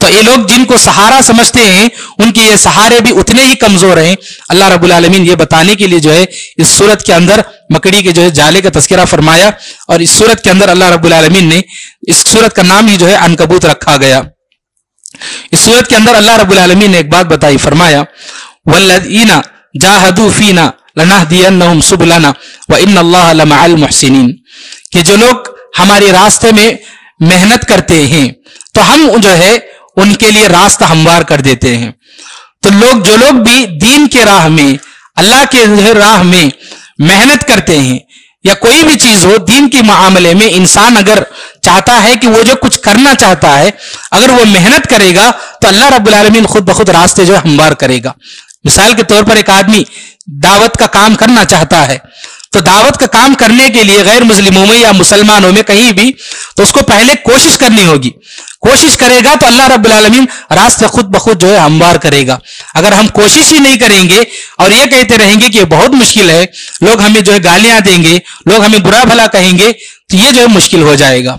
تو یہ لوگ جن کو سہارا سمجھتے ہیں ان کے یہ سہارے بھی اتنے ہی کمزور ہیں. اللہ رب العالمین یہ بتانے کے لیے جو ہے اس صورت کے اندر مکڑی کے جو ہے جالے کا تذکرہ فرمایا, اور اس صورت کے اندر اللہ رب العالمین نے اس صورت کا نام ہی جو ہے عنکبوت رکھا گیا. اس صورت کے اندر اللہ رب العالمین نے ایک بات بتائی, فرمایا والذین جاہدوا فینا لنہدینہم سبلنا وان اللہ لمع المحسنین, کہ جو لوگ ہمارے راستے میں محنت کرتے ہیں تو ہم جو ہے ان کے لیے راستہ ہموار کر دیتے ہیں. تو جو لوگ بھی دین کے راہ میں, اللہ کے راہ میں محنت کرتے ہیں, یا کوئی بھی چیز ہو دین کے معاملے میں, انسان اگر چاہتا ہے کہ وہ جو کچھ کرنا چاہتا ہے اگر وہ محنت کرے گا تو اللہ رب العالمین خود بخود راستے جو ہے ہموار کرے گا. مثال کے طور پر ایک آدمی دعوت کا کام کرنا چاہتا ہے, تو دعوت کا کام کرنے کے لیے غیر مسلموں میں یا مسلمانوں میں کہیں بھی تو اس کو پہلے کوشش کرنی ہوگی. کوشش کرے گا تو اللہ رب العالمین راستے خود بخود جو ہے ہموار کرے گا. اگر ہم کوشش ہی نہیں کریں گے اور یہ کہتے رہیں گے کہ یہ بہت مشکل ہے, لوگ ہمیں جو ہے گالیاں دیں گے, لوگ ہمیں برا بھلا کہیں گے, تو یہ جو ہے مشکل ہو جائے گا.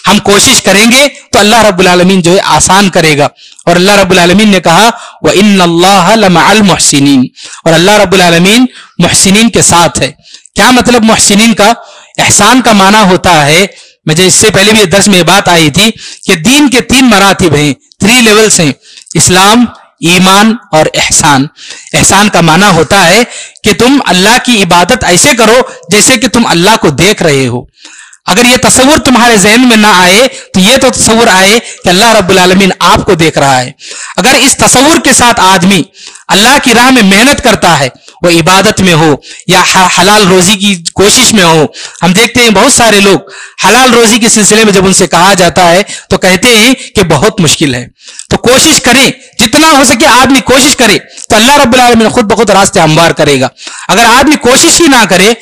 ہم کوشش کریں گے تو اللہ رب العالمین جو ہے آسان کرے گا. اور اللہ رب العالمین نے کہا وَإِنَّ اللَّهَ لَمَعَ الْمُحْسِنِينَ, اور اللہ رب العالمین محسنین کے ساتھ ہے. کیا مطلب محسنین کا؟ احسان کا معنی ہوتا ہے, مجھے اس سے پہلے بھی درس میں یہ بات آئی تھی کہ دین کے 3 مراتب ہیں, 3 لیولز ہیں, اسلام, ایمان اور احسان. احسان کا معنی ہوتا ہے کہ تم اللہ کی عبادت ایسے کرو جیسے کہ تم اللہ کو دیکھ رہے ہو. اگر یہ تصور تمہارے ذہن میں نہ آئے تو یہ تو تصور آئے کہ اللہ رب العالمین آپ کو دیکھ رہا ہے. اگر اس تصور کے ساتھ آدمی اللہ کی راہ میں محنت کرتا ہے, وہ عبادت میں ہو یا حلال روزی کی کوشش میں ہو, ہم دیکھتے ہیں بہت سارے لوگ حلال روزی کے سلسلے میں جب ان سے کہا جاتا ہے تو کہتے ہیں کہ بہت مشکل ہے. تو کوشش کریں, جتنا ہو سکے آدمی کوشش کرے تو اللہ رب العالمین خود بخود راستے ہموار کرے گا. اگر آدمی کوشش ہی نہ کرے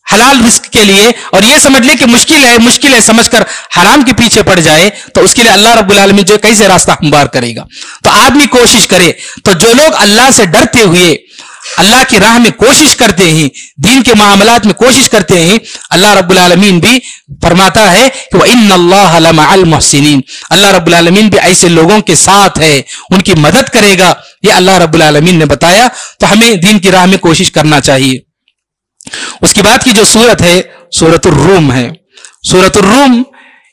حلال رزق کے لیے اور یہ سمجھ لے کہ مشکل ہے سمجھ کر حرام کے پیچھے پڑ جائے, تو اس کے لیے اللہ رب العالمین جو کیسے راستہ ہموار کرے گا. تو آدمی کوشش کرے. تو جو لوگ اللہ سے ڈرتے ہوئے اللہ کی راہ میں کوشش کرتے ہیں, دین کے معاملات میں کوشش کرتے ہیں, اللہ رب العالمین بھی فرماتا ہے کہ وَإِنَّ اللَّهَ لَمَعَ الْمُحْسِنِينَ, اللہ رب العالمین بھی ایسے لوگوں کے ساتھ ہے, ان کی مدد کرے گا. یہ اللہ رب العالمین نے بتایا. تو ہمیں دین کی راہ میں کوشش کرنا چاہیے. اس کے بعد کی جو سورت ہے سورۃ الروم ہے. سورۃ الروم,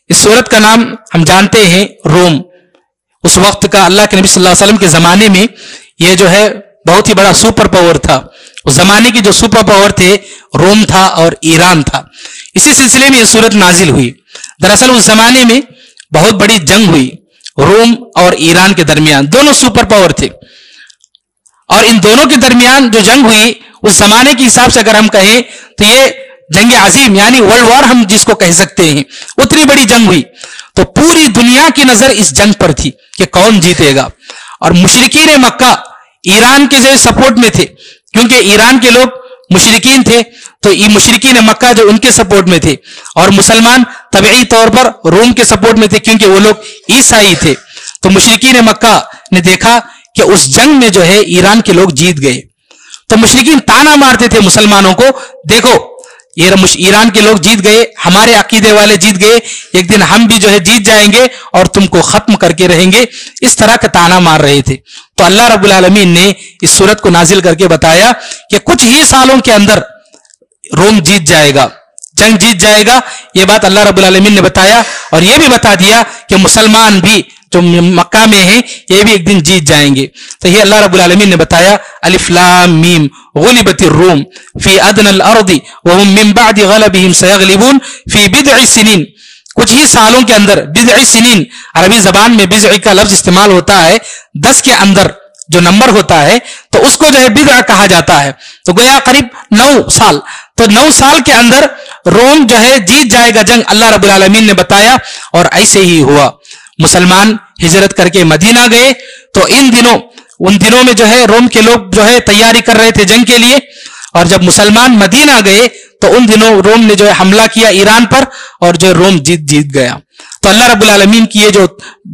اس سورت کا نام ہم جانتے ہیں روم. اس وقت کا اللہ کے نبی صلی اللہ علیہ وسلم کے زمانے میں یہ جو ہے بہت ہی بڑا سپر پاور تھا. اس زمانے کی جو سپر پاور تھے روم تھا اور ایران تھا. اسی سلسلے میں یہ سورت نازل ہوئی. دراصل اس زمانے میں بہت بڑی جنگ ہوئی روم اور ایران کے درمیان. دونوں سپر پاور تھے, اور ان دونوں کے درمیان جو جنگ ہوئی اس زمانے کے حساب سے اگر ہم کہیں تو یہ جنگ عظیم یعنی ورلڈ وار ہم جس کو کہہ سکتے ہیں, اتنی بڑی جنگ ہوئی. تو پوری دنیا کی نظر اس جنگ پر تھی کہ کون جیتے گا. اور مشرکین مکہ ایران کے جو سپورٹ میں تھے, کیونکہ ایران کے لوگ مشرکین تھے تو یہ مشرکین مکہ جو ان کے سپورٹ میں تھے, اور مسلمان طبعی طور پر روم کے سپورٹ میں تھے کیونکہ وہ لوگ عیسائی تھے. تو مشرکین مکہ نے دیکھا کہ اس جنگ میں جو ہے ایران کے لوگ جیت گئے. تو مشرکین تانا مارتے تھے مسلمانوں کو, دیکھو یہ ایران کے لوگ جیت گئے, ہمارے عقیدے والے جیت گئے, ایک دن ہم بھی جو ہے جیت جائیں گے اور تم کو ختم کر کے رہیں گے. اس طرح کا تانا مار رہے تھے. تو اللہ رب العالمین نے اس سورت کو نازل کر کے بتایا کہ کچھ ہی سالوں کے اندر روم جیت جائے گا, جنگ جیت جائے گا. یہ بات اللہ رب العالمین نے بتایا, اور یہ بھی بتا دیا کہ مسلمان بھی جو مکہ میں ہیں یہ بھی ایک دن جیت جائیں گے. تو یہ اللہ رب العالمین نے بتایا الف لام میم غلبت الروم فی ادنى الارض وهم من بعد غلبهم سيغلبون فی بضع سنین. کچھ ہی سالوں کے اندر, بضع سنین عربی زبان میں بضع کا لفظ استعمال ہوتا ہے 10 کے اندر جو نمبر ہوتا ہے تو اس کو جو ہے بضع کہا جاتا ہے. تو گویا قریب 9 سال. تو 9 سال کے اندر روم جو ہے جیت جائے گا جنگ, اللہ رب العالمین نے بتایا. اور ایسے ہی ہوا. مسلمان ہجرت کر کے مدینہ گئے. تو ان دنوں میں جو ہے روم کے لوگ جو ہے تیاری کر رہے تھے جنگ کے لیے, اور جب مسلمان مدینہ گئے تو ان دنوں روم نے جو ہے حملہ کیا ایران پر, اور جو روم جیت گیا. تو اللہ رب العالمین کی یہ جو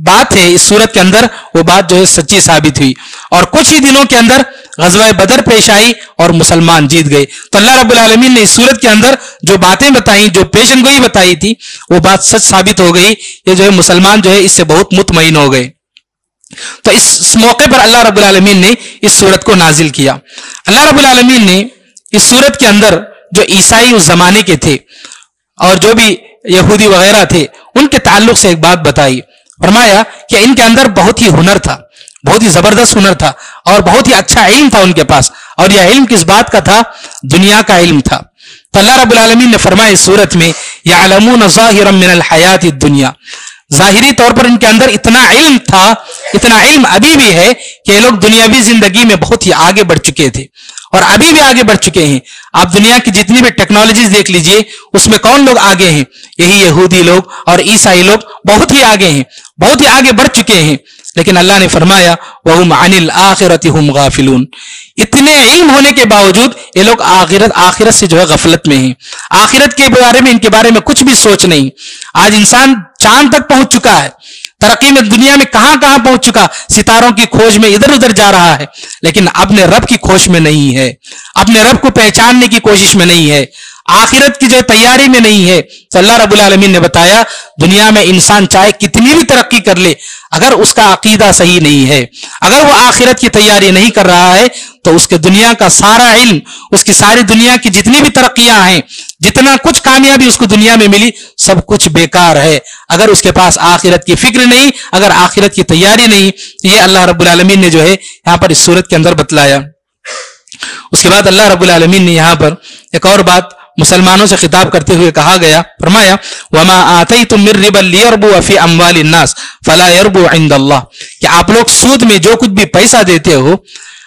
بات ہے اس سورت کے اندر وہ بات جو ہے سچی ثابت ہوئی. اور کچھ ہی دنوں کے اندر غزوہ بدر پیش آئی اور مسلمان جیت گئے. تو اللہ رب العالمین نے اس سورت کے اندر جو باتیں بتائیں, جو پیشن گوئی بتائی تھی, وہ بات سچ ثابت ہو گئی. یہ جو ہے مسلمان جو ہے اس سے بہت مطمئن ہو گئے. تو اس موقع پر اللہ رب العالمین نے اس سورت کو نازل کیا. اللہ رب العالمین نے اس سورت کے اندر جو عیسائی اس زمانے کے تھے اور جو بھی یہودی وغیرہ تھے ان کے تعلق سے ایک بات بتائی. فرمایا کہ ان کے اندر بہت ہی ہنر تھا, بہت ہی زبردست ہنر تھا اور بہت ہی اچھا علم تھا ان کے پاس, اور یہ علم کس بات کا تھا؟ دنیا کا علم تھا. تو اللہ رب العالمین نے فرمایا اس سورت میں یعلمون ظاہرا من الحیات الدنیا, ظاہری طور پر ان کے اندر اتنا علم تھا, اتنا علم ابھی بھی ہے کہ یہ لوگ دنیاوی زندگی میں بہت ہی آگے بڑھ چکے تھے اور ابھی بھی آگے بڑھ چکے ہیں. آپ دنیا کی جتنی بھی ٹیکنالوجیز دیکھ لیجئے, اس میں کون لوگ آگے ہیں؟ یہی یہودی لوگ اور عیسائی لوگ بہت ہی آگے ہیں, بہت ہی آگے بڑھ چکے ہیں. لیکن اللہ نے فرمایا وَهُمْ عَنِ الْآخِرَةِ هُمْ غَافِلُونَ, اتنے علم ہونے کے باوجود یہ لوگ آخرت سے جو ہے غفلت میں ہیں, آخرت کے بارے میں ان کے بارے میں کچھ بھی سوچ نہیں. آج انسان چاند تک پہنچ چکا ہے, ترقی میں دنیا میں کہاں کہاں پہنچ چکا, ستاروں کی کھوج میں ادھر ادھر جا رہا ہے, لیکن اپنے رب کی کھوج میں نہیں ہے, اپنے رب کو پہچاننے کی کوشش میں نہیں ہے, آخرت کی جو تیاری میں نہیں ہے. تو اللہ رب العالمین نے بتایا دنیا میں انسان چاہے کتنی بھی ترقی کر لے, اگر اس کا عقیدہ صحیح نہیں ہے, اگر وہ آخرت کی تیاری نہیں کر رہا ہے, تو اس کے دنیا کا سارا علم, اس کی ساری دنیا کی جتنی بھی ترقیاں ہیں, جتنا کچھ کامیابی اس کو دنیا میں ملی, سب کچھ بیکار ہے اگر اس کے پاس آخرت کی فکر نہیں, اگر آخرت کی تیاری نہیں. یہ اللہ رب العالمین نے جو ہے یہاں پر اس سورت کے اندر بتلایا. اس کے بعد اللہ رب العالمین نے یہاں پر ایک اور بات مسلمانوں سے خطاب کرتے ہوئے کہا گیا, فرمایا وَمَا آتَيْتُم مِّن رِّبًا لِيَرْبُوَ فِي أَمْوَالِ النَّاسِ فَلَا يَرْبُو عِندَ اللَّهِ, کہ آپ لوگ سود میں جو کچھ بھی پیسہ دیتے ہو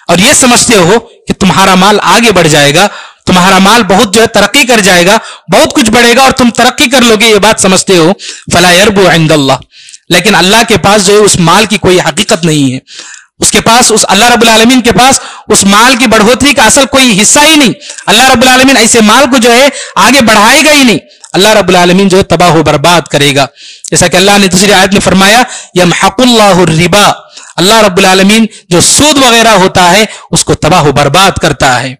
اور یہ سمجھتے ہو کہ تمہارا مال آگے بڑھ جائے گا, تمہارا مال بہت جو ہے ترقی کر جائے گا, بہت کچھ بڑھے گا اور تم ترقی کر لو گے, یہ بات سمجھتے ہو. فَلَا يَرْبُو عِندَ اللَّهِ, لیکن اللہ کے پاس جو ہے اس مال کی کوئی حقیقت نہیں ہے, اس کے پاس, اس اللہ رب العالمین کے پاس اس مال کی بڑھوتری کا اصل کوئی حصہ ہی نہیں. اللہ رب العالمین ایسے مال کو جو ہے آگے بڑھائے گا ہی نہیں, اللہ رب العالمین جو ہے تباہ و برباد کرے گا. جیسا کہ اللہ نے دوسری آیت میں فرمایا یمحق اللہ الربا, اللہ رب العالمین جو سود وغیرہ ہوتا ہے اس کو تباہ و برباد کرتا ہے.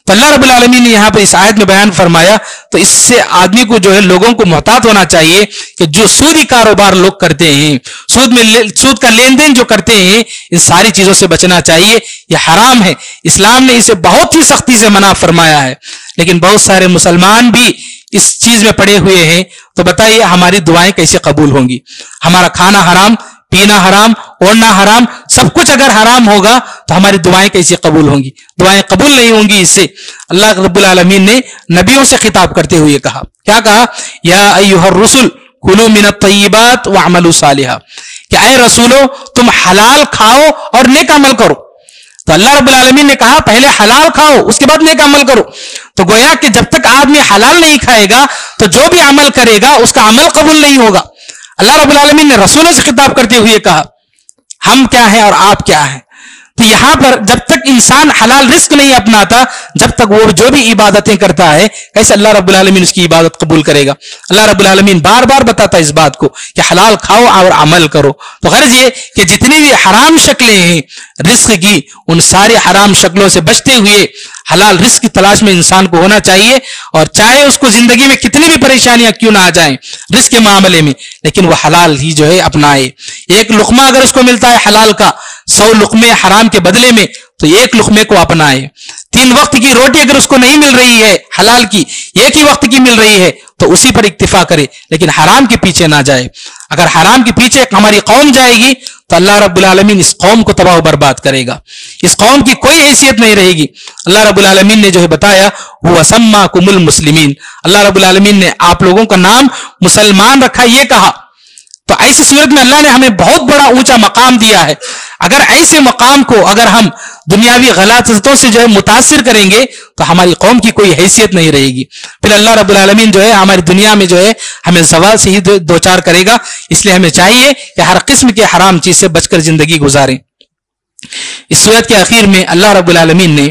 تو اللہ رب العالمین نے یہاں پر اس آیت میں بیان فرمایا, تو اس سے آدمی کو جو ہے لوگوں کو محتاط ہونا چاہیے کہ جو سودی کاروبار لوگ کرتے ہیں, سود کا لین دین جو کرتے ہیں, ان ساری چیزوں سے بچنا چاہیے. یہ حرام ہے, اسلام نے اسے بہت ہی سختی سے منع فرمایا ہے, لیکن بہت سارے مسلمان بھی اس چیز میں پڑے ہوئے ہیں. تو بتائیے ہماری دعائیں کیسے قبول ہوں گی؟ ہمارا کھانا حرام, پینا حرام, اوڑھنا حرام, سب کچھ اگر حرام ہوگا تو ہماری دعائیں کیسے قبول ہوں گی؟ دعائیں قبول نہیں ہوں گی. اس سے اللہ رب العالمین نے نبیوں سے خطاب کرتے ہوئے کہا, کیا کہا؟ یا ایھا الرسل کلوا من الطیبات واعملوا صالحا, کہ اے رسولو تم حلال کھاؤ اور نیک عمل کرو. تو اللہ رب العالمین نے کہا پہلے حلال کھاؤ اس کے بعد نیک عمل کرو. تو گویا کہ جب تک آدمی حلال نہیں کھائے گا تو جو بھی عمل کرے گا اس کا عمل قبول نہیں ہوگا. اللہ رب العالمین نے رسولوں سے خطاب کرتے ہوئے کہا ہم کیا ہیں اور آپ کیا ہیں. تو یہاں پر جب تک انسان حلال رزق نہیں اپناتا, جب تک وہ جو بھی عبادتیں کرتا ہے, کیسے اللہ رب العالمین اس کی عبادت قبول کرے گا؟ اللہ رب العالمین بار بار بتاتا ہے اس بات کو کہ حلال کھاؤ اور عمل کرو. تو غرض یہ کہ جتنی بھی حرام شکلیں ہیں رزق کی, ان سارے حرام شکلوں سے بچتے ہوئے حلال رزق کی تلاش میں انسان کو ہونا چاہیے. اور چاہے اس کو زندگی میں کتنی بھی پریشانیاں کیوں نہ آ جائیں رزق کے معاملے میں, لیکن وہ حلال ہی جو ہے اپنائے. ایک لقمہ اگر اس کو ملتا ہے حلال کا 100 لقمے حرام کے بدلے میں, تو ایک لقمے کو اپنائے. 3 وقت کی روٹی اگر اس کو نہیں مل رہی ہے حلال کی, ایک ہی وقت کی مل رہی ہے, تو اسی پر اکتفا کرے, لیکن حرام کے پیچھے نہ جائے. اگر حرام کے پیچھے ہماری قوم جائے گی تو اللہ رب العالمین اس قوم کو تباہ و برباد کرے گا, اس قوم کی کوئی حیثیت نہیں رہے گی. اللہ رب العالمین نے جو ہے بتایا هو سماکم المسلمین, اللہ رب العالمین نے آپ لوگوں کا نام مسلمان رکھا, یہ کہا. تو ایسی صورت میں اللہ نے ہمیں بہت بڑا اونچا مقام دیا ہے. اگر ایسے مقام کو اگر ہم دنیاوی غلاظتوں سے جو ہے متاثر کریں گے تو ہماری قوم کی کوئی حیثیت نہیں رہے گی. پھر اللہ رب العالمین جو ہے ہماری دنیا میں جو ہے ہمیں زوال سے ہی دوچار کرے گا. اس لیے ہمیں چاہیے کہ ہر قسم کے حرام چیز سے بچ کر زندگی گزاریں. اس صورت کے اخیر میں اللہ رب العالمین نے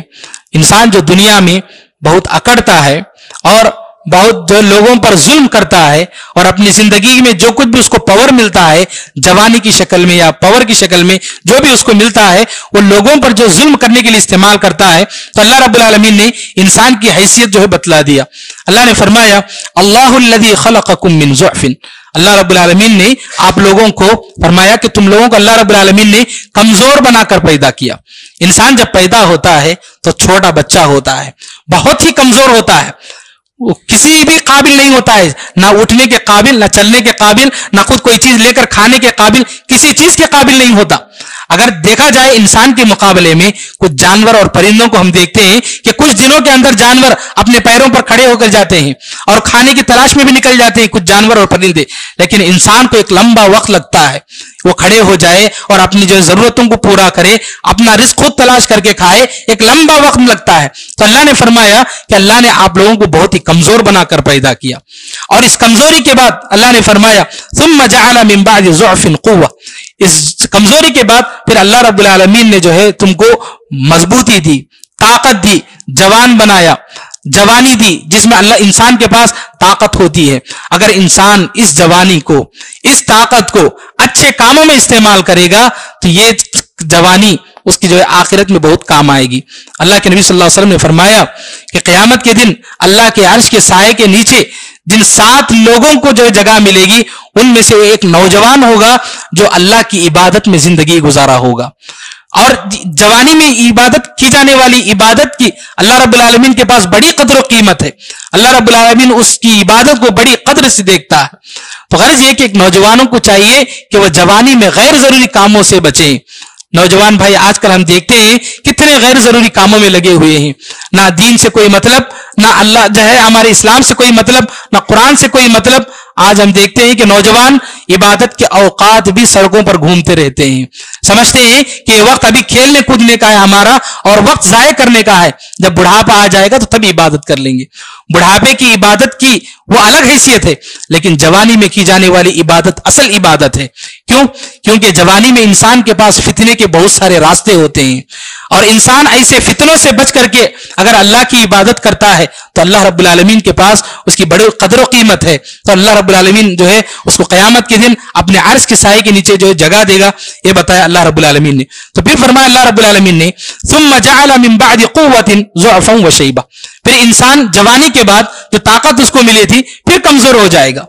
انسان جو دنیا میں بہت اکڑتا ہے اور بہت جو لوگوں پر ظلم کرتا ہے, اور اپنی زندگی میں جو کچھ بھی اس کو پاور ملتا ہے جوانی کی شکل میں یا پاور کی شکل میں جو بھی اس کو ملتا ہے وہ لوگوں پر جو ظلم کرنے کے لیے استعمال کرتا ہے, تو اللہ رب العالمین نے انسان کی حیثیت جو ہے بتلا دیا. اللہ نے فرمایا اللہ الذی خلقکم من ضعف, اللہ رب العالمین نے آپ لوگوں کو فرمایا کہ تم لوگوں کو اللہ رب العالمین نے کمزور بنا کر پیدا کیا. انسان جب پیدا ہوتا ہے تو چھوٹا بچہ ہوتا ہے, بہت ہی کمزور ہوتا ہے, وہ کسی بھی قابل نہیں ہوتا ہے, نہ اٹھنے کے قابل, نہ چلنے کے قابل, نہ خود کوئی چیز لے کر کھانے کے قابل, کسی چیز کے قابل نہیں ہوتا. اگر دیکھا جائے انسان کے مقابلے میں کچھ جانور اور پرندوں کو ہم دیکھتے ہیں کہ کچھ دنوں کے اندر جانور اپنے پیروں پر کھڑے ہو کر جاتے ہیں اور کھانے کی تلاش میں بھی نکل جاتے ہیں کچھ جانور اور پرندے, لیکن انسان کو ایک لمبا وقت لگتا ہے وہ کھڑے ہو جائے اور اپنی جو ضرورتوں کو پورا کرے, اپنا رزق خود تلاش کر کے کھائے, ایک لمبا وقت لگتا ہے. تو اللہ نے فرمایا کہ اللہ نے آپ لوگوں کو بہت ہی کمزور بنا کر پیدا کیا, اور اس کمزوری کے بعد اللہ نے فرمایا ثم جعل من بعد ضعف قوة, اس کمزوری کے بعد پھر اللہ رب العالمین نے جو ہے تم کو مضبوطی دی, طاقت دی, جوان بنایا, جوانی دی, جس میں اللہ انسان کے پاس طاقت ہوتی ہے. اگر انسان اس جوانی کو, اس طاقت کو اچھے کاموں میں استعمال کرے گا تو یہ جوانی اس کی جو ہے آخرت میں بہت کام آئے گی. اللہ کے نبی صلی اللہ علیہ وسلم نے فرمایا کہ قیامت کے دن اللہ کے عرش کے سائے کے نیچے جن 7 لوگوں کو جو جگہ ملے گی ان میں سے ایک نوجوان ہوگا جو اللہ کی عبادت میں زندگی گزارا ہوگا. اور جوانی میں عبادت کی جانے والی عبادت کی اللہ رب العالمین کے پاس بڑی قدر و قیمت ہے. اللہ رب العالمین اس کی عبادت کو بڑی قدر سے دیکھتا ہے. تو غرض یہ کہ ایک نوجوانوں کو چاہیے کہ وہ جوانی میں غیر ضروری کاموں سے بچیں. نوجوان بھائی آج کل ہم دیکھتے ہیں کتنے غیر ضروری کاموں میں لگے ہوئے ہیں, نہ دین سے کوئی مطلب, نہ اللہ جو ہے ہمارے اسلام سے کوئی مطلب, نہ قرآن سے کوئی مطلب. آج ہم دیکھتے ہیں کہ نوجوان عبادت کے اوقات بھی سڑکوں پر گھومتے رہتے ہیں, سمجھتے ہیں کہ یہ وقت ابھی کھیلنے کودنے کا ہے ہمارا اور وقت ضائع کرنے کا ہے, جب بڑھاپا آ جائے گا تو تب عبادت کر لیں گے. بڑھاپے کی عبادت کی وہ الگ حیثیت ہے, لیکن جوانی میں کی جانے والی عبادت اصل عبادت ہے. کیوں؟ کیونکہ جوانی میں انسان کے پاس فتنے کے بہت سارے راستے ہوتے ہیں, اور انسان ایسے فتنوں سے بچ کر کے اگر اللہ کی عبادت کرتا ہے تو اللہ رب العالمین کے پاس اس کی بڑی قدر و قیمت ہے. تو اللہ رب العالمین جو ہے اس کو قیامت کے دن اپنے عرش کے سائے کے نیچے جو ہے جگہ دے گا, یہ بتایا اللہ رب العالمین نے. تو پھر فرمایا اللہ رب العالمین نے ثم جعل من بعد قوة ضعفا وشیبا, پھر انسان جوانی کے بعد جو طاقت اس کو ملی تھی پھر کمزور ہو جائے گا,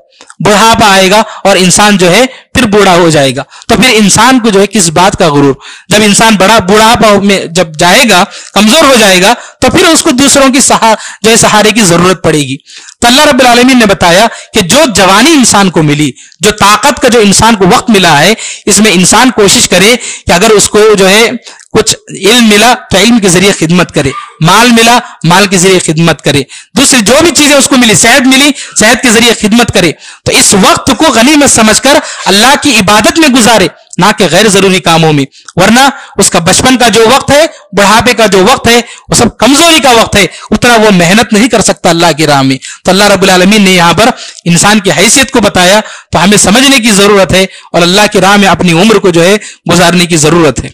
بڑھاپا آئے گا اور انسان جو ہے پھر بوڑھا ہو جائے گا. تو پھر انسان کو جو ہے کس بات کا غرور, جب انسان بڑھاپا میں جب جائے گا, کمزور ہو جائے گا, تو پھر اس کو دوسروں کی جو ہے سہارے کی ضرورت پڑے گی. تو اللہ رب العالمین نے بتایا کہ جو جوانی انسان کو ملی, جو طاقت کا جو انسان کو وقت ملا ہے, اس میں انسان کوشش کرے کہ اگر اس کو جو ہے کچھ علم ملا تو علم کے ذریعے خدمت کرے, مال ملا مال کے ذریعے خدمت کرے, دوسری جو بھی چیزیں اس کو ملی, صحت ملی صحت کے ذریعے خدمت کرے. تو اس وقت کو غنیمت سمجھ کر اللہ کی عبادت میں گزارے, نہ کہ غیر ضروری کاموں میں, ورنہ اس کا بچپن کا جو وقت ہے, بڑھاپے کا جو وقت ہے, وہ سب کمزوری کا وقت ہے, اتنا وہ محنت نہیں کر سکتا اللہ کی راہ میں. تو اللہ رب العالمین نے یہاں پر انسان کی حیثیت کو بتایا, تو ہمیں سمجھنے کی ضرورت ہے اور اللہ کی راہ میں اپنی عمر کو جو ہے گزارنے کی ضرورت ہے.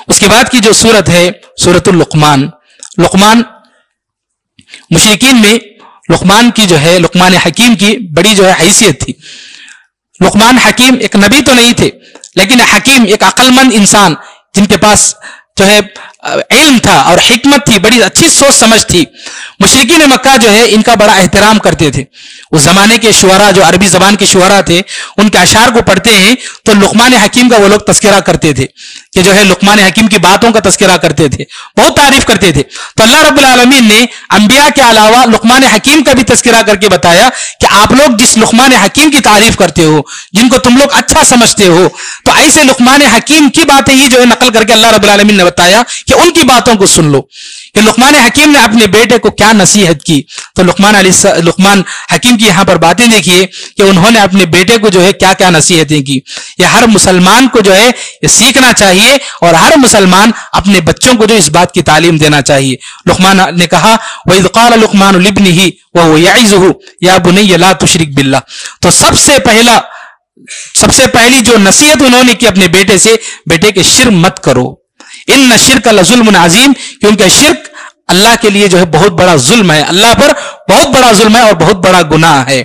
اس کے بعد کی جو سورت ہے سورۃ اللقمان. لقمان مشرکین میں لقمان کی جو ہے لقمان حکیم کی بڑی جو ہے حیثیت تھی. لقمان حکیم ایک نبی تو نہیں تھے, لیکن حکیم ایک عقل مند انسان جن کے پاس جو ہے علم تھا اور حکمت تھی, بڑی اچھی سوچ سمجھ تھی. مشرکین مکہ جو ہے ان کا بڑا احترام کرتے تھے. اس زمانے کے شعراء جو عربی زبان کے شعراء تھے, ان کے اشعار کو پڑھتے ہیں تو لقمان حکیم کا وہ لوگ تذکرہ کرتے تھے, کہ جو ہے لقمان حکیم کی باتوں کا تذکرہ کرتے تھے, بہت تعریف کرتے تھے. تو اللہ رب العالمین نے انبیاء کے علاوہ لقمان حکیم کا بھی تذکرہ کر کے بتایا کہ آپ لوگ جس لقمان حکیم کی تعریف کرتے ہو, جن کو تم لوگ اچھا سمجھتے ہو, تو ایسے لقمان حکیم کی باتیں ہی جو ہے نقل کر کے اللہ رب العالمین نے بتایا کہ ان کی باتوں کو سن لو کہ لقمان حکیم نے اپنے بیٹے کو کیا نصیحت کی. تو لقمان حکیم کی یہاں پر باتیں دیکھیے کہ انہوں نے اپنے بیٹے کو جو ہے کیا کیا نصیحتیں کی. یہ ہر مسلمان کو جو ہے یہ سیکھنا چاہیے, اور ہر مسلمان اپنے بچوں کو جو اس بات کی تعلیم دینا چاہیے. لقمان نے کہا وَإِذْ قَالَ لُقْمَانُ لِابْنِهِ وَهُوَ يَعِظُهُ يَا بُنَيَّ لَا تُشْرِكْ بِاللَّهِ. تو سب سے پہلی جو نصیحت انہوں نے کی اپنے بیٹے سے, بیٹے کے شرک مت کرو, ان الشرک لظلم عظیم, کیونکہ شرک اللہ کے لیے جو ہے بہت بڑا ظلم ہے, اللہ پر بہت بڑا ظلم ہے اور بہت بڑا گناہ ہے.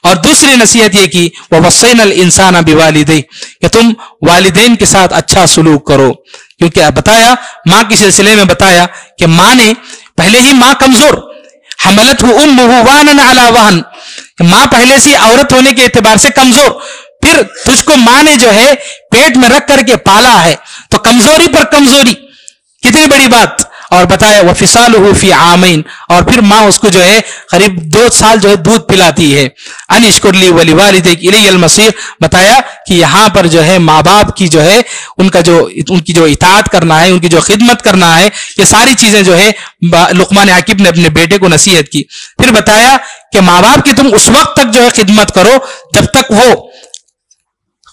اور دوسری نصیحت یہ کی وَوَصَّيْنَا الْإِنسَانَ بِوَالِدَيْهِ, کہ تم والدین کے ساتھ اچھا سلوک کرو. کیونکہ بتایا ماں کے سلسلے میں بتایا کہ ماں نے پہلے ہی ماں کمزور, حملته امه وانا على وهن، ماں پہلے سے عورت ہونے کے اعتبار سے کمزور، پھر تجھ کو ماں نے جو ہے پیٹ میں رکھ کر کے پالا ہے، تو کمزوری پر کمزوری، کتنی بڑی بات. اور بتایا وفصالہ فی عامین، اور پھر ماں اس کو جو ہے قریب 2 سال جو ہے دودھ پلاتی ہے. ان اشکر لی ولوالدیک الی المصیر، بتایا کہ یہاں پر جو ہے ماں باپ کی جو ہے ان کی جو اطاعت کرنا ہے، ان کی جو خدمت کرنا ہے، یہ ساری چیزیں جو ہے لقمان حکیم نے اپنے بیٹے کو نصیحت کی. پھر بتایا کہ ماں باپ کی تم اس وقت تک جو ہے خدمت کرو جب تک وہ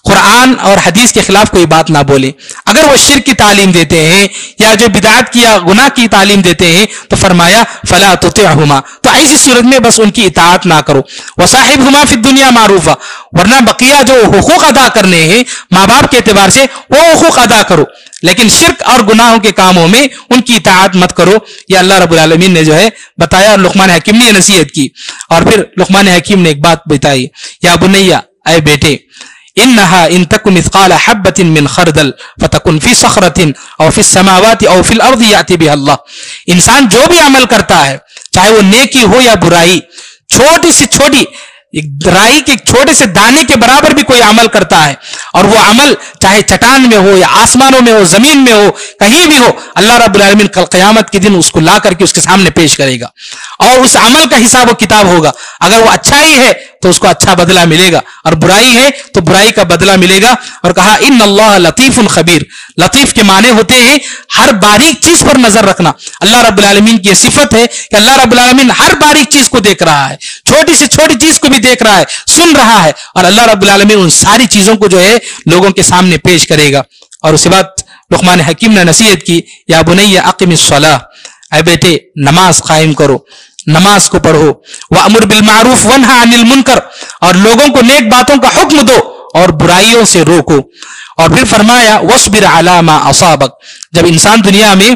قرآن اور حدیث کے خلاف کوئی بات نہ بولے. اگر وہ شرک کی تعلیم دیتے ہیں یا جو بدعت کی یا گناہ کی تعلیم دیتے ہیں تو فرمایا فلا تطعهما، تو ایسی صورت میں بس ان کی اطاعت نہ کرو. وصاحبهما فی الدنیا معروفا، ورنہ بقیہ جو حقوق ادا کرنے ہیں ماں باپ کے اعتبار سے وہ حقوق ادا کرو، لیکن شرک اور گناہوں کے کاموں میں ان کی اطاعت مت کرو. یہ اللہ رب العالمین نے جو ہے بتایا اور لقمان حکیم نے یہ نصیحت کی. اور پھر لقمان حکیم نے ایک بات بتائی، یا بنیا، اے بیٹے، انہا ان تک مثقال حبۃ من خردل فتکن فی صخرۃ او فی السماوات او فی الارض یاتی بها اللہ. انسان جو بھی عمل کرتا ہے چاہے وہ نیکی ہو یا برائی، چھوٹی سے چھوٹی رائی کے چھوٹے سے دانے کے برابر بھی کوئی عمل کرتا ہے، اور وہ عمل چاہے چٹان میں ہو یا آسمانوں میں ہو، زمین میں ہو، کہیں بھی ہو، اللہ رب العالمین کل قیامت کے دن اس کو لا کر کے اس کے سامنے پیش کرے گا، اور اس عمل کا حساب و کتاب ہوگا. اگر وہ اچھائی ہے تو اس کو اچھا بدلہ ملے گا، اور برائی ہے تو برائی کا بدلہ ملے گا. اور کہا ان اللہ لطیف خبیر. لطیف کے معنی ہوتے ہیں ہر باریک چیز پر نظر رکھنا. اللہ رب العالمین کی یہ صفت ہے کہ اللہ رب العالمین ہر باریک چیز کو دیکھ رہا ہے، چھوٹی سے چھوٹی چیز کو بھی دیکھ رہا ہے، سن رہا ہے، اور اللہ رب العالمین ان ساری چیزوں کو جو ہے لوگوں کے سامنے پیش کرے گا. اور اسی بات لقمان حکیم نے نصیحت کی، یا بنی اقم الصلاۃ، اے بیٹے نماز قائم کرو، نماز کو پڑھو. وَأْمُرْ بِالْمَعْرُوفِ وَانْهَ عَنِ الْمُنْكَرِ، اور لوگوں کو نیک باتوں کا حکم دو اور برائیوں سے روکو. اور پھر فرمایا وَاصْبِرْ عَلَىٰ مَا أَصَابَكَ، جب انسان دنیا میں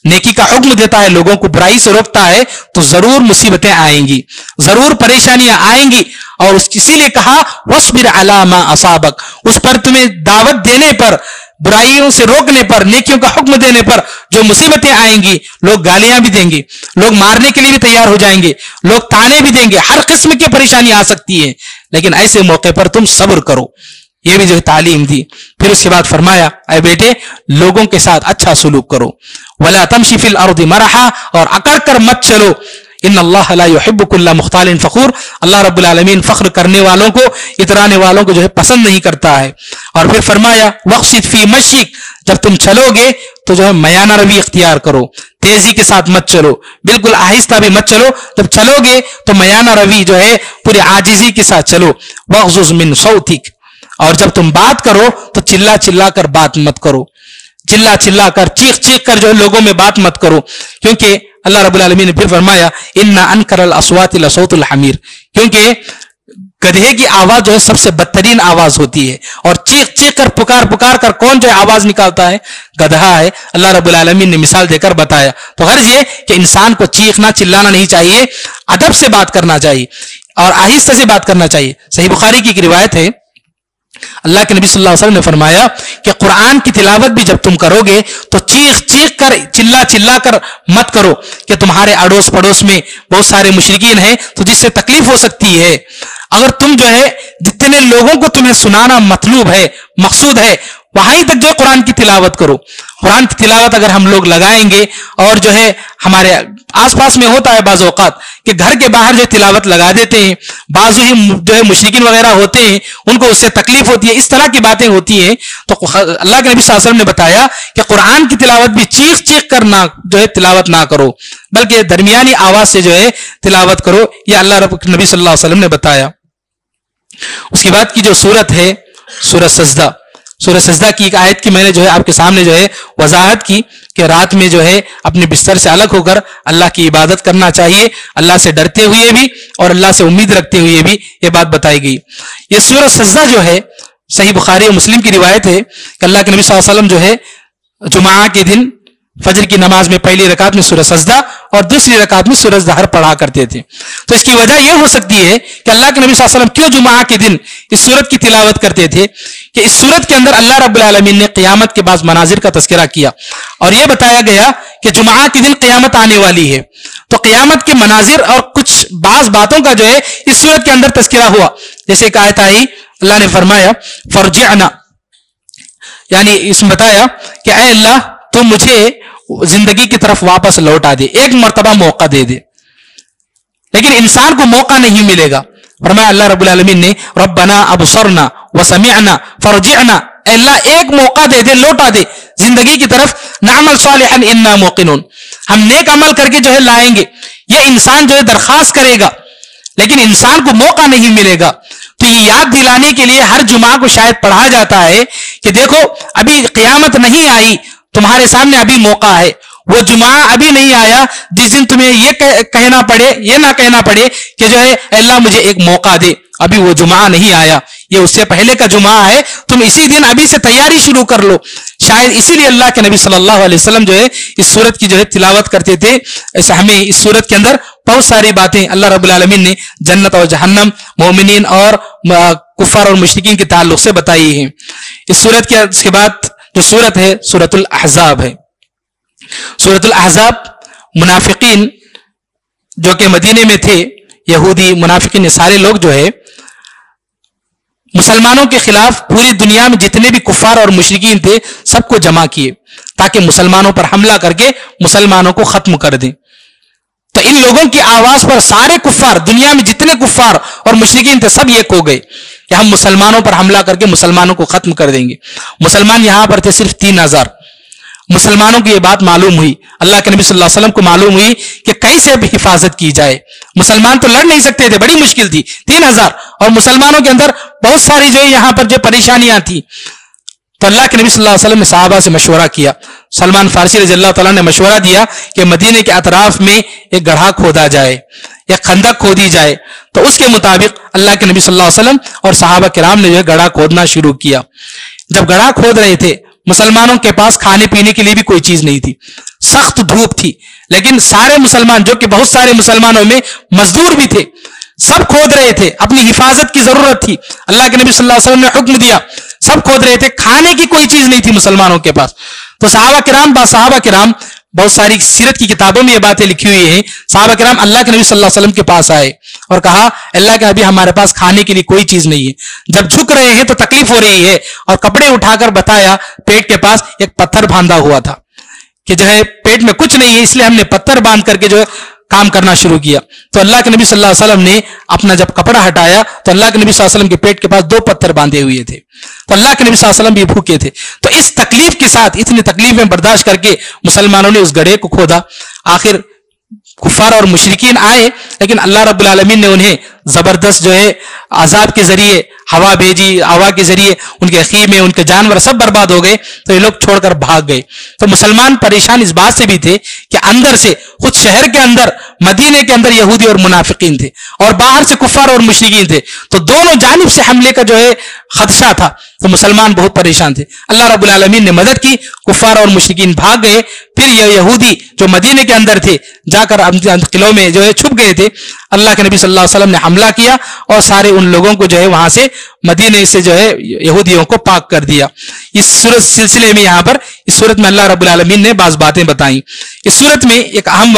نیکی کا حکم دیتا ہے، لوگوں کو برائی سے روکتا ہے، تو ضرور مصیبتیں آئیں گی، ضرور پریشانیاں آئیں گی. اور اسی لیے کہا وَاصْبِرْ عَلَىٰ مَا أَصَابَكَ، اس پر تمہیں دعوت دینے پر، برائیوں سے روکنے پر، نیکیوں کا حکم دینے پر جو مصیبتیں آئیں گی، لوگ گالیاں بھی دیں گے، لوگ مارنے کے لیے بھی تیار ہو جائیں گے، لوگ تانے بھی دیں گے، ہر قسم کی پریشانی آ سکتی ہے، لیکن ایسے موقع پر تم صبر کرو. یہ بھی جو ہے تعلیم دی. پھر اس کے بعد فرمایا اے بیٹے لوگوں کے ساتھ اچھا سلوک کرو. وَلَا تَمْشِ فِي الْأَرْضِ مَرَحًا، اور اکڑ کر مت چلو. ان اللہ لا يحب كل مختال فخور، اللہ رب العالمین فخر کرنے والوں کو، اترانے والوں کو جو ہے پسند نہیں کرتا ہے. اور پھر فرمایا وَاقْصِدْ فِي مَشْيِكَ، جب تم چلو گے تو جو ہے میانہ روی اختیار کرو، تیزی کے ساتھ مت چلو، بالکل آہستہ بھی مت چلو. جب چلو گے تو میانہ روی جو ہے پوری عاجزی کے ساتھ چلو. وَاغْضُضْ مِنْ صَوْتِكَ، اور جب تم بات کرو تو چلا چلا کر بات مت کرو، چلا چلا کر چیخ چیخ کر جو ہے لوگوں میں بات مت کرو. کیونکہ اللہ رب العالمین نے پھر فرمایا ان انکر الاصوات لصوت الحمیر، کیونکہ گدھے کی آواز جو ہے سب سے بدترین آواز ہوتی ہے، اور چیخ چیخ کر پکار پکار کر کون جو ہے آواز نکالتا ہے؟ گدھا ہے. اللہ رب العالمین نے مثال دے کر بتایا. تو غرض یہ کہ انسان کو چیخنا چلانا نہیں چاہیے، ادب سے بات کرنا چاہیے اور آہستہ سے بات کرنا چاہیے. صحیح بخاری کی ایک روایت ہے، اللہ کے نبی صلی اللہ علیہ وسلم نے فرمایا کہ قرآن کی تلاوت بھی جب تم کرو گے تو چیخ چیخ کر چلا چلا کر مت کرو، کہ تمہارے اڑوس پڑوس میں بہت سارے مشرکین ہیں تو جس سے تکلیف ہو سکتی ہے. اگر تم جو ہے جتنے لوگوں کو تمہیں سنانا مطلوب ہے، مقصود ہے، وہیں تک جو ہے قرآن کی تلاوت کرو. قرآن کی تلاوت اگر ہم لوگ لگائیں گے، اور جو ہے ہمارے آس پاس میں ہوتا ہے بعض اوقات کہ گھر کے باہر جو تلاوت لگا دیتے ہیں، بعض ہی جو ہے مشرکین وغیرہ ہوتے ہیں، ان کو اس سے تکلیف ہوتی ہے، اس طرح کی باتیں ہوتی ہیں. تو اللہ کے نبی صلی اللہ علیہ وسلم نے بتایا کہ قرآن کی تلاوت بھی چیخ چیخ کر نہ جو ہے تلاوت نہ کرو، بلکہ درمیانی آواز سے جو ہے تلاوت کرو. یہ اللہ نبی صلی اللہ علیہ وسلم نے بتایا. اس کے بعد کی جو سورت ہے سورہ سجدہ، سورہ سجدہ کی ایک آیت کی میں نے جو ہے آپ کے سامنے جو ہے وضاحت کی کہ رات میں جو ہے اپنے بستر سے الگ ہو کر اللہ کی عبادت کرنا چاہیے، اللہ سے ڈرتے ہوئے بھی اور اللہ سے امید رکھتے ہوئے بھی، یہ بات بتائی گئی. یہ سورہ سجدہ جو ہے صحیح بخاری اور مسلم کی روایت ہے کہ اللہ کے نبی صلی اللہ علیہ وسلم جو ہے جمعہ کے دن فجر کی نماز میں پہلی رکعت میں سورہ سجدہ اور دوسری رکعت میں سورہ ظہر پڑھا کرتے تھے. تو اس کی وجہ یہ ہو سکتی ہے کہ اللہ کے نبی صلی اللہ علیہ وسلم کیوں جمعہ کے دن اس سورت کی تلاوت کرتے تھے، کہ اس سورت کے اندر اللہ رب العالمین نے قیامت کے بعض مناظر کا تذکرہ کیا، اور یہ بتایا گیا کہ جمعہ کے دن قیامت آنے والی ہے. تو قیامت کے مناظر اور کچھ بعض باتوں کا جو ہے اس صورت کے اندر تذکرہ ہوا. جیسے ایک آیت آئی, اللہ نے فرمایا فرجعنا, یعنی اس میں بتایا کہ اے اللہ تو مجھے زندگی کی طرف واپس لوٹا دے, ایک مرتبہ موقع دے دے. لیکن انسان کو موقع نہیں ملے گا. فرمایا اللہ رب العالمین نے ربنا ابصرنا وسمعنا فرجعنا, اے اللہ ایک موقع دے دے, لوٹا دے زندگی کی طرف, نعمل صالحا انا موقنون, ہم نیک عمل کر کے جو ہے لائیں گے. یہ انسان جو ہے درخواست کرے گا لیکن انسان کو موقع نہیں ملے گا. تو یہ یاد دلانے کے لیے ہر جمعہ کو شاید پڑھا جاتا ہے کہ دیکھو ابھی قیامت نہیں آئی, تمہارے سامنے ابھی موقع ہے. وہ جمعہ ابھی نہیں آیا جس دن تمہیں یہ کہنا پڑے, یہ نہ کہنا پڑے کہ جو ہے اللہ مجھے ایک موقع دے. ابھی وہ جمعہ نہیں آیا, یہ اس سے پہلے کا جمعہ ہے, تم اسی دن ابھی سے تیاری شروع کر لو. شاید اسی لیے اللہ کے نبی صلی اللہ علیہ وسلم جو ہے اس سورت کی جو ہے تلاوت کرتے تھے. ایسا ہمیں اس سورت کے اندر بہت ساری باتیں اللہ رب العالمین نے جنت اور جہنم, مومنین اور کفار اور مشرکین کے تعلق سے بتائی ہیں. اس سورت کے بعد جو سورت ہے سورۃ الاحزاب ہے. سورۃ الاحزاب منافقین جو کہ مدینے میں تھے, یہودی منافقین, یہ سارے لوگ جو ہے مسلمانوں کے خلاف پوری دنیا میں جتنے بھی کفار اور مشرکین تھے سب کو جمع کیے تاکہ مسلمانوں پر حملہ کر کے مسلمانوں کو ختم کر دیں. تو ان لوگوں کی آواز پر سارے کفار, دنیا میں جتنے کفار اور مشرکین تھے سب ایک ہو گئے کہ ہم مسلمانوں پر حملہ کر کے مسلمانوں کو ختم کر دیں گے. مسلمان یہاں پر تھے صرف 3000. مسلمانوں کی یہ بات معلوم ہوئی, اللہ کے نبی صلی اللہ علیہ وسلم کو معلوم ہوئی کہ کیسے حفاظت کی جائے. مسلمان تو لڑ نہیں سکتے تھے, بڑی مشکل تھی. 3000 اور مسلمانوں کے اندر بہت ساری جو یہاں پر جو پریشانیاں تھیں. تو اللہ کے نبی صلی اللہ علیہ وسلم نے صحابہ سے مشورہ کیا. سلمان فارسی رضی اللہ تعالیٰ نے مشورہ دیا کہ مدینے کے اطراف میں ایک گڑھا کھودا جائے, ایک خندق کھودی جائے. تو اس کے مطابق اللہ کے نبی صلی اللہ علیہ وسلم اور صحابہ کرام نے جو ہے گڑھا کھودنا شروع کیا. جب گڑھا کھود رہے تھے مسلمانوں کے پاس کھانے پینے کے لیے بھی کوئی چیز نہیں تھی, سخت دھوپ تھی, لیکن سارے مسلمان جو کہ بہت سارے مسلمانوں میں مزدور بھی تھے سب کھود رہے تھے, اپنی حفاظت کی ضرورت تھی. اللہ کے نبی صلی اللہ علیہ وسلم نے حکم دیا, سب کھود رہے تھے, کھانے کی کوئی چیز نہیں تھی مسلمانوں کے پاس. تو صحابہ کرام بہت ساری سیرت کی کتابوں میں یہ باتیں لکھی ہوئی ہیں. صحابہ کرام اللہ کے نبی صلی اللہ علیہ وسلم کے پاس آئے اور کہا اللہ کے نبی ہمارے پاس کھانے کے لیے کوئی چیز نہیں ہے. جب جھک رہے ہیں تو تکلیف ہو رہی ہے, اور کپڑے اٹھا کر بتایا پیٹ کے پاس ایک پتھر باندھا ہوا تھا کہ جو ہے پیٹ میں کچھ نہیں ہے, اس لیے ہم نے پتھر باندھ کر کے جو ہے کام کرنا شروع کیا. تو اللہ کے نبی صلی اللہ علیہ وسلم نے اپنا جب کپڑا ہٹایا تو اللہ کے نبی صلی اللہ علیہ وسلم کے پیٹ کے پاس 2 پتھر باندھے ہوئے تھے. تو اللہ کے نبی صلی اللہ علیہ وسلم بھی بھوکے تھے. تو اس تکلیف کے ساتھ, اتنی تکلیفیں برداشت کر کے مسلمانوں نے اس گڑھے کو کھودا. آخر کفار اور مشرکین آئے, لیکن اللہ رب العالمین نے انہیں زبردست جو ہے عذاب کے ذریعے ہوا بھیجی, ہوا کے ذریعے ان کے خیمے, ان کے جانور سب برباد ہو گئے. تو یہ لوگ چھوڑ کر بھاگ گئے. تو مسلمان پریشان اس بات سے بھی تھے کہ اندر سے خود شہر کے اندر مدینے کے اندر یہودی اور منافقین تھے, اور باہر سے کفار اور مشرکین تھے. تو دونوں جانب سے حملے کا جو ہے خدشہ تھا. تو مسلمان بہت پریشان تھے. اللہ رب العالمین نے مدد کی, کفار اور مشرکین بھاگ گئے. پھر یہ یہودی جو مدینے کے اندر تھے جا کر قلعوں میں جو ہے چھپ گئے تھے. اللہ کے نبی صلی اللہ علیہ وسلم نے حملہ کیا اور سارے ان لوگوں کو جو ہے وہاں سے مدینے سے جو ہے یہودیوں کو پاک کر دیا. اس سورت سلسلے میں یہاں پر اس سورت میں اللہ رب العالمین نے بعض باتیں بتائیں. اس سورت میں ایک اہم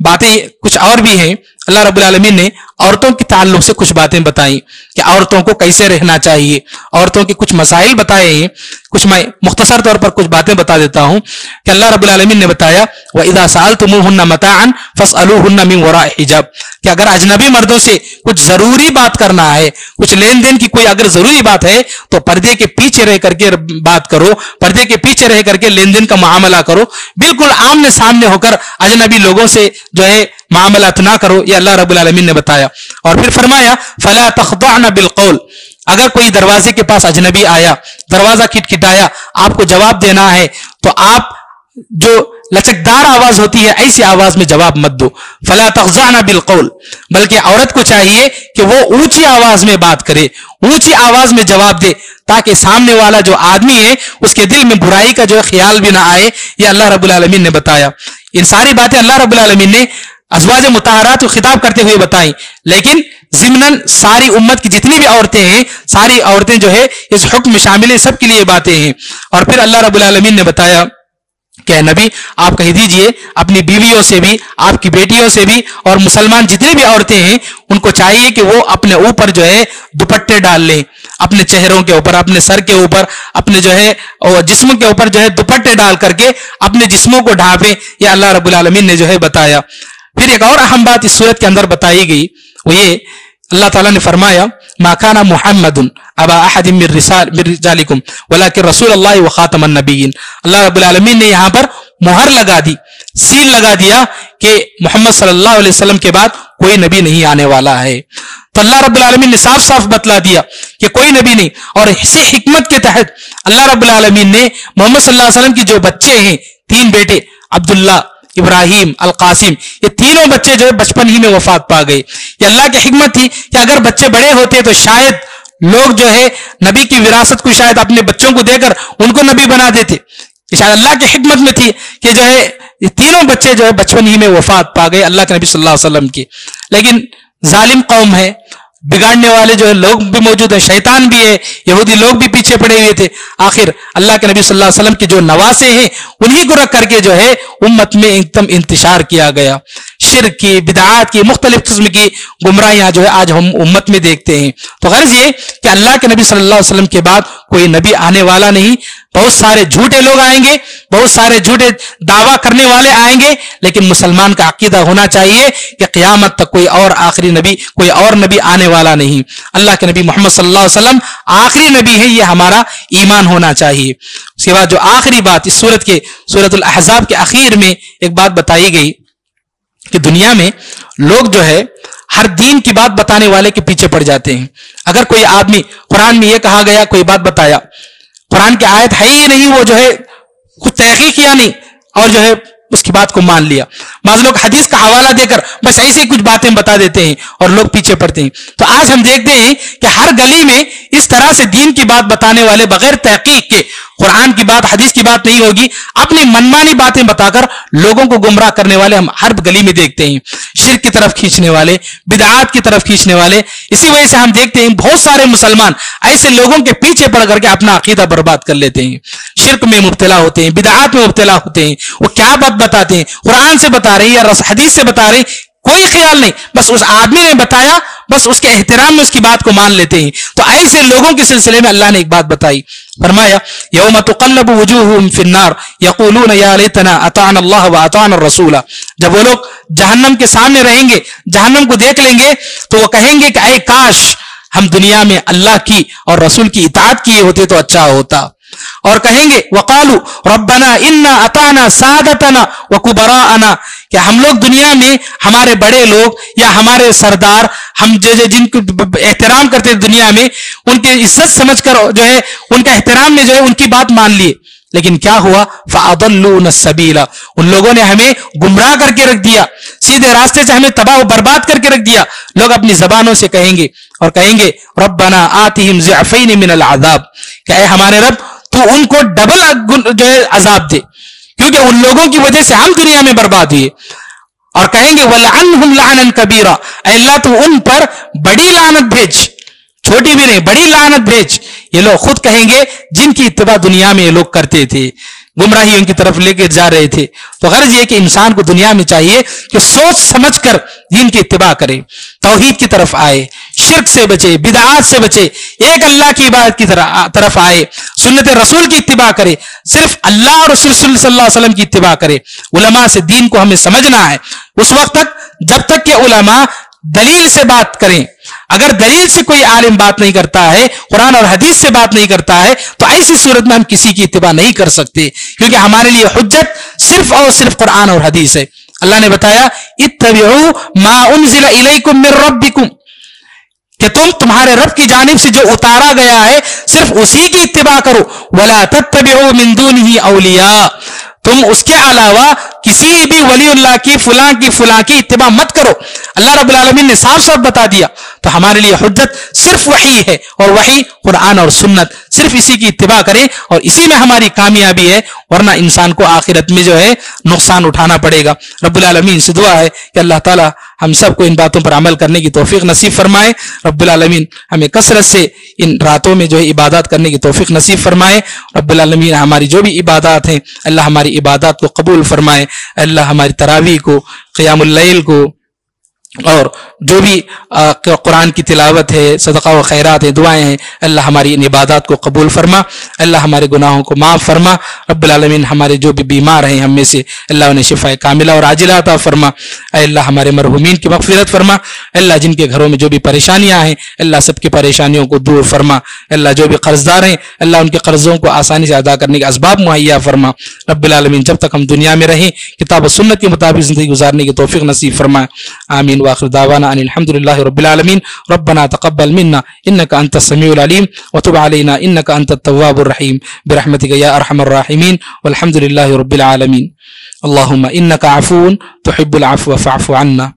باتیں کچھ اور بھی ہیں. اللہ رب العالمین نے عورتوں کے تعلق سے کچھ باتیں بتائیں کہ عورتوں کو کیسے رہنا چاہیے, عورتوں کے کچھ مسائل بتائے ہیں. کچھ میں مختصر طور پر کچھ باتیں بتا دیتا ہوں کہ اللہ رب العالمین نے بتایا وَإِذَا سَأَلْتُمُوهُنَّ مَتَاعًا فَاسْأَلُوهُنَّ مِنْ وَرَاءِ حِجَابٍ, کہ اگر اجنبی مردوں سے کچھ ضروری بات کرنا ہے, کچھ لین دین کی کوئی اگر ضروری بات ہے تو پردے کے پیچھے رہ کر کے بات کرو, پردے کے پیچھے رہ کر کے لین دین کا معاملہ کرو. بالکل آمنے سامنے ہو کر اجنبی لوگوں سے جو ہے معاملات نہ کرو, یہ اللہ رب العالمین نے بتایا. اور پھر فرمایا فَلَا تَخْضَعْنَ بِالْقَوْلِ, اگر کوئی دروازے کے پاس اجنبی آیا, دروازہ کھٹکھٹایا, آپ کو جواب دینا ہے تو آپ جو لچکدار آواز ہوتی ہے ایسی آواز میں جواب مت دو. فَلَا تَخْضَعْنَ بِالْقَوْلِ, بلکہ عورت کو چاہیے کہ وہ اونچی آواز میں بات کرے, اونچی آواز میں جواب دے, تاکہ سامنے والا جو آدمی ہے اس کے دل میں برائی کا جو خیال بھی نہ آئے. یہ اللہ رب العالمین نے بتایا. ان ساری باتیں اللہ رب العالمین نے ازواج مطہرات کو خطاب کرتے ہوئے بتائیں, لیکن ضمناً ساری امت کی جتنی بھی عورتیں ہیں, ساری عورتیں جو ہے اس حکم میں شامل ہیں, سب کے لیے باتیں ہیں. اور پھر اللہ رب العالمین نے بتایا کہ نبی آپ کہہ دیجئے اپنی بیویوں سے بھی، آپ کی بیٹیوں سے بھی، اور مسلمان جتنی بھی عورتیں ہیں ان کو چاہیے کہ وہ اپنے اوپر جو ہے دوپٹے ڈال لیں، اپنے چہروں کے اوپر، اپنے سر کے اوپر، اپنے جو ہے جسموں کے اوپر جو ہے دوپٹے ڈال کر کے اپنے جسموں کو ڈھانپیں. یہ اللہ رب العالمین نے جو ہے بتایا. پھر ایک اور اہم بات اس صورت کے اندر بتائی گئی، وہ یہ اللہ تعالیٰ نے فرمایا ما کان محمد ابا احد من رجالکم ولکن رسول اللہ وخاتم النبیین. اللہ رب العالمین نے یہاں پر مہر لگا دی، سیل لگا دیا کہ محمد صلی اللہ علیہ وسلم کے بعد کوئی نبی نہیں آنے والا ہے. تو اللہ رب العالمین نے صاف صاف بتلا دیا کہ کوئی نبی نہیں. اور اسی حکمت کے تحت اللہ رب العالمین نے محمد صلی اللہ علیہ وسلم کی جو بچے ہیں، 3 بیٹے عبداللہ، ابراہیم، القاسم، یہ تینوں بچے جو ہے بچپن ہی میں وفات پا گئے. یہ اللہ کی حکمت تھی کہ اگر بچے بڑے ہوتے تو شاید لوگ جو ہے نبی کی وراثت کو شاید اپنے بچوں کو دے کر ان کو نبی بنا دیتے. شاید اللہ کی حکمت میں تھی کہ جو ہے یہ تینوں بچے جو ہے بچپن ہی میں وفات پا گئے اللہ کے نبی صلی اللہ علیہ وسلم کی. لیکن ظالم قوم ہے، بگاڑنے والے جو ہے لوگ بھی موجود ہیں، شیطان بھی ہے، یہودی لوگ بھی پیچھے پڑے ہوئے تھے. آخر اللہ کے نبی صلی اللہ علیہ وسلم کے جو نواسے ہیں انہی کو رکھ کر کے جو ہے امت میں ایک دم انتشار کیا گیا. شرک کی، بدعات کی، مختلف قسم کی گمراہیاں جو ہے آج ہم امت میں دیکھتے ہیں. تو غرض یہ کہ اللہ کے نبی صلی اللہ علیہ وسلم کے بعد کوئی نبی آنے والا نہیں. بہت سارے جھوٹے لوگ آئیں گے، بہت سارے جھوٹے دعویٰ کرنے والے آئیں گے، لیکن مسلمان کا عقیدہ ہونا چاہیے کہ قیامت تک کوئی اور آخری نبی، کوئی اور نبی آنے والا نہیں. اللہ کے نبی محمد صلی اللہ علیہ وسلم آخری نبی ہے، یہ ہمارا ایمان ہونا چاہیے. اس کے بعد جو آخری بات اس سورۃ الاحزاب کے اخیر میں ایک بات بتائی گئی کہ دنیا میں لوگ جو ہے ہر دین کی بات بتانے والے کے پیچھے پڑ جاتے ہیں. اگر کوئی آدمی، قرآن میں یہ کہا گیا، کوئی بات بتایا، قرآن کی آیت ہے ہی نہیں، وہ جو ہے کچھ تحقیق کیا نہیں اور جو ہے اس کی بات کو مان لیا. بعض لوگ حدیث کا حوالہ دے کر بس ایسی کچھ باتیں بتا دیتے ہیں اور لوگ پیچھے پڑتے ہیں. تو آج ہم دیکھتے ہیں کہ ہر گلی میں اس طرح سے دین کی بات بتانے والے بغیر تحقیق کے، قرآن کی بات، حدیث کی بات نہیں ہوگی، اپنی منمانی باتیں بتا کر لوگوں کو گمراہ کرنے والے ہم ہر گلی میں دیکھتے ہیں. شرک کی طرف کھینچنے والے، بدعات کی طرف کھینچنے والے. اسی وجہ سے ہم دیکھتے ہیں بہت سارے مسلمان ایسے لوگوں کے پیچھے پڑ کر کے اپنا عقیدہ برباد کر لیتے ہیں، شرک میں مبتلا ہوتے ہیں، بدعات میں مبتلا ہوتے ہیں. وہ کیا بات بتاتے ہیں، قرآن سے بتا رہے ہیں یا حدیث سے بتا رہے ہیں، کوئی خیال نہیں، بس اس آدمی نے بتایا، بس اس کے احترام میں اس کی بات کو مان لیتے ہیں. تو ایسے لوگوں کے سلسلے میں اللہ نے ایک بات بتائی، فرمایا یوم تقلب وجوہہم فی النار یقولون یا لیتنا اطعنا اللہ واطعنا الرسول. جب وہ لوگ جہنم کے سامنے رہیں گے، جہنم کو دیکھ لیں گے، تو وہ کہیں گے کہ اے کاش ہم دنیا میں اللہ کی اور رسول کی اطاعت کیے ہوتے تو اچھا ہوتا. اور کہیں گے وقالوا ربنا انا اطعنا سادتنا وکبراءنا، کہ ہم لوگ دنیا میں ہمارے بڑے لوگ یا ہمارے سردار، ہم جن کو احترام کرتے دنیا میں، ان کی عزت سمجھ کر جو ہے ان کا احترام میں جو ہے ان کی بات مان لیے. لیکن کیا ہوا، فاضلونا السبیل، ان لوگوں نے ہمیں گمراہ کر کے رکھ دیا، سیدھے راستے سے ہمیں تباہ و برباد کر کے رکھ دیا. لوگ اپنی زبانوں سے کہیں گے اور کہیں گے ربنا آتہم ضعفین من العذاب، کہ اے ہمارے رب تو ان کو ڈبل جو ہے عذاب دے، کیونکہ ان لوگوں کی وجہ سے ہم دنیا میں برباد ہوئے. اور کہیں گے وَلَعَنْهُمْ لَعْنًا كَبِيرًا، اے اللہ تو ان پر بڑی لعنت بھیج، چھوٹی بھی نہیں، بڑی لعنت بھیج. یہ لوگ خود کہیں گے جن کی اتباع دنیا میں یہ لوگ کرتے تھے، گمراہیوں کی طرف لے کے جا رہے تھے. تو غرض یہ کہ انسان کو دنیا میں چاہیے کہ سوچ سمجھ کر دین کی اتباع کرے، توحید کی طرف آئے، شرک سے بچے، بدعات سے بچے، ایک اللہ کی عبادت کی طرف آئے، سنت رسول کی اتباع کرے، صرف اللہ اور رسول صلی اللہ علیہ وسلم کی اتباع کرے. علماء سے دین کو ہمیں سمجھنا ہے اس وقت تک جب تک کہ علماء دلیل سے بات کریں. اگر دلیل سے کوئی عالم بات نہیں کرتا ہے، قرآن اور حدیث سے بات نہیں کرتا ہے، تو ایسی صورت میں ہم کسی کی اتباع نہیں کر سکتے، کیونکہ ہمارے لیے حجت صرف اور صرف قرآن اور حدیث ہے. اللہ نے بتایا اتبعوا ما انزل الیکم من ربکم، کہ تمہارے رب کی جانب سے جو اتارا گیا ہے صرف اسی کی اتباع کرو. ولا تتبعوا من دونہ اولیاء، تم اس کے علاوہ کسی بھی ولی اللہ کی فلاں کی اتباع مت کرو. اللہ رب العالمین نے صاف صاف بتا دیا. تو ہمارے لیے حجت صرف وحی ہے، اور وحی قرآن اور سنت، صرف اسی کی اتباع کریں اور اسی میں ہماری کامیابی ہے، ورنہ انسان کو آخرت میں جو ہے نقصان اٹھانا پڑے گا. رب العالمین سے دعا ہے کہ اللہ تعالی ہم سب کو ان باتوں پر عمل کرنے کی توفیق نصیب فرمائے. رب العالمین ہمیں کثرت سے ان راتوں میں جو ہے عبادات کرنے کی توفیق نصیب فرمائے. رب العالمین ہماری جو بھی عبادات ہیں اللہ ہماری عبادات کو قبول فرمائے. اللہ ہماری تراویح کو، قیام اللیل کو، اور جو بھی قرآن کی تلاوت ہے، صدقہ و خیرات ہیں، دعائیں ہیں، اللہ ہماری ان عبادات کو قبول فرما. اللہ ہمارے گناہوں کو معاف فرما. رب العالمین ہمارے جو بھی بیمار ہیں ہم میں سے اللہ انہیں شفا کاملہ اور عاجلہ عطا فرما. اے اللہ ہمارے مرحومین کی مغفرت فرما. اللہ جن کے گھروں میں جو بھی پریشانیاں ہیں اللہ سب کی پریشانیوں کو دور فرما. اللہ جو بھی قرض دار ہیں اللہ ان کے قرضوں کو آسانی سے ادا کرنے کے اسباب مہیا فرما. رب العالمین جب تک ہم دنیا میں رہیں کتاب و سنت کے مطابق زندگی گزارنے کی توفیق نصیب فرما. آمین. واخر دعوانا ان الحمد للہ رب العالمین. ربنا تقبل منا انك انت السميع العليم وتب علينا انك انت التواب الرحيم برحمتك يا ارحم الراحمين والحمد لله رب العالمين. اللهم انك عفو تحب العفو فاعف عنا.